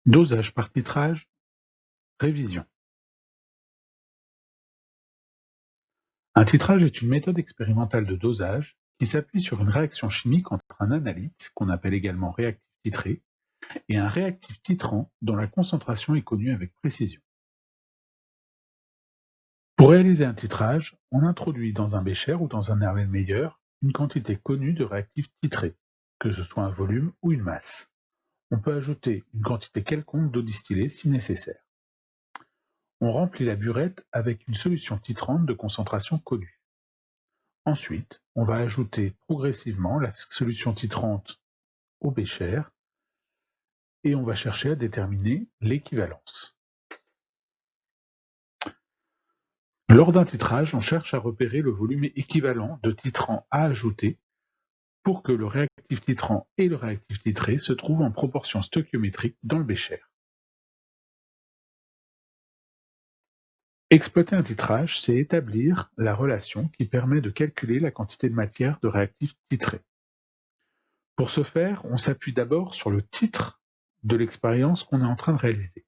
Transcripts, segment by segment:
Dosage par titrage, révision. Un titrage est une méthode expérimentale de dosage qui s'appuie sur une réaction chimique entre un analyte, qu'on appelle également réactif titré, et un réactif titrant dont la concentration est connue avec précision. Pour réaliser un titrage, on introduit dans un bécher ou dans un Erlenmeyer une quantité connue de réactif titré, que ce soit un volume ou une masse. On peut ajouter une quantité quelconque d'eau distillée si nécessaire. On remplit la burette avec une solution titrante de concentration connue. Ensuite, on va ajouter progressivement la solution titrante au bécher et on va chercher à déterminer l'équivalence. Lors d'un titrage, on cherche à repérer le volume équivalent de titrant à ajouter pour que le réactif titrant et le réactif titré se trouvent en proportion stoichiométrique dans le bécher. Exploiter un titrage, c'est établir la relation qui permet de calculer la quantité de matière de réactif titré. Pour ce faire, on s'appuie d'abord sur le titre de l'expérience qu'on est en train de réaliser.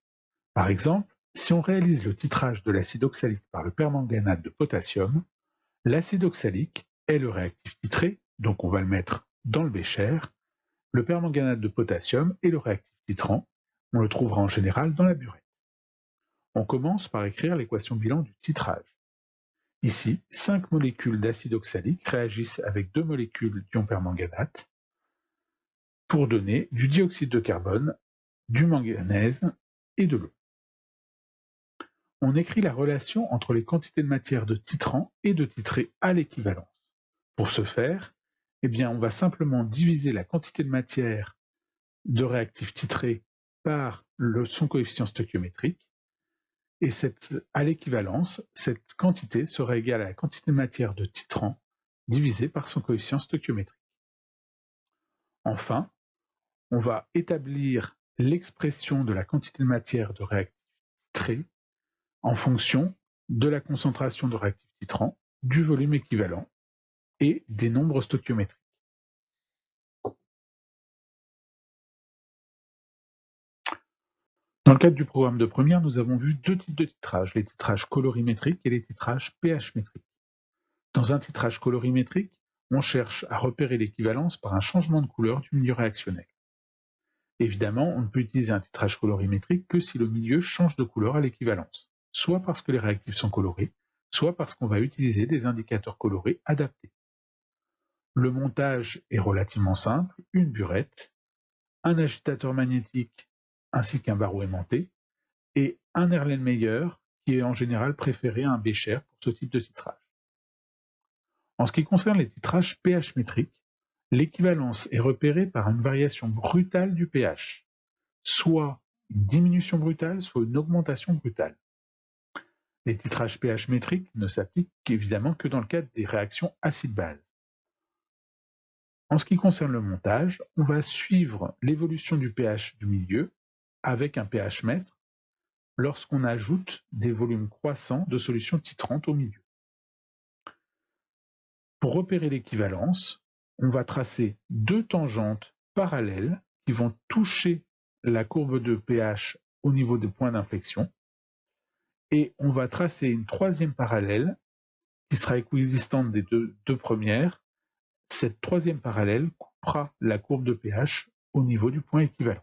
Par exemple, si on réalise le titrage de l'acide oxalique par le permanganate de potassium, l'acide oxalique est le réactif titré, donc on va le mettre dans le bécher. Le permanganate de potassium est le réactif titrant, on le trouvera en général dans la burette. On commence par écrire l'équation bilan du titrage. Ici, 5 molécules d'acide oxalique réagissent avec 2 molécules d'ion permanganate pour donner du dioxyde de carbone, du manganèse et de l'eau. On écrit la relation entre les quantités de matière de titrant et de titré à l'équivalence. Pour ce faire, on va simplement diviser la quantité de matière de réactif titré par son coefficient stoichiométrique, et à l'équivalence, cette quantité sera égale à la quantité de matière de titrant divisée par son coefficient stoichiométrique. Enfin, on va établir l'expression de la quantité de matière de réactif titré en fonction de la concentration de réactif titrant, du volume équivalent et des nombres stoichiométriques. Dans le cadre du programme de première, nous avons vu deux types de titrages, les titrages colorimétriques et les titrages pH-métriques. Dans un titrage colorimétrique, on cherche à repérer l'équivalence par un changement de couleur du milieu réactionnel. Évidemment, on ne peut utiliser un titrage colorimétrique que si le milieu change de couleur à l'équivalence, soit parce que les réactifs sont colorés, soit parce qu'on va utiliser des indicateurs colorés adaptés. Le montage est relativement simple, une burette, un agitateur magnétique ainsi qu'un barreau aimanté, et un Erlenmeyer qui est en général préféré à un bécher pour ce type de titrage. En ce qui concerne les titrages pH-métriques, l'équivalence est repérée par une variation brutale du pH, soit une diminution brutale, soit une augmentation brutale. Les titrages pH-métriques ne s'appliquent évidemment que dans le cadre des réactions acide-base. En ce qui concerne le montage, on va suivre l'évolution du pH du milieu avec un pH-mètre lorsqu'on ajoute des volumes croissants de solutions titrantes au milieu. Pour repérer l'équivalence, on va tracer deux tangentes parallèles qui vont toucher la courbe de pH au niveau des points d'inflexion, et on va tracer une troisième parallèle qui sera équidistante des deux premières. Cette troisième parallèle coupera la courbe de pH au niveau du point équivalent.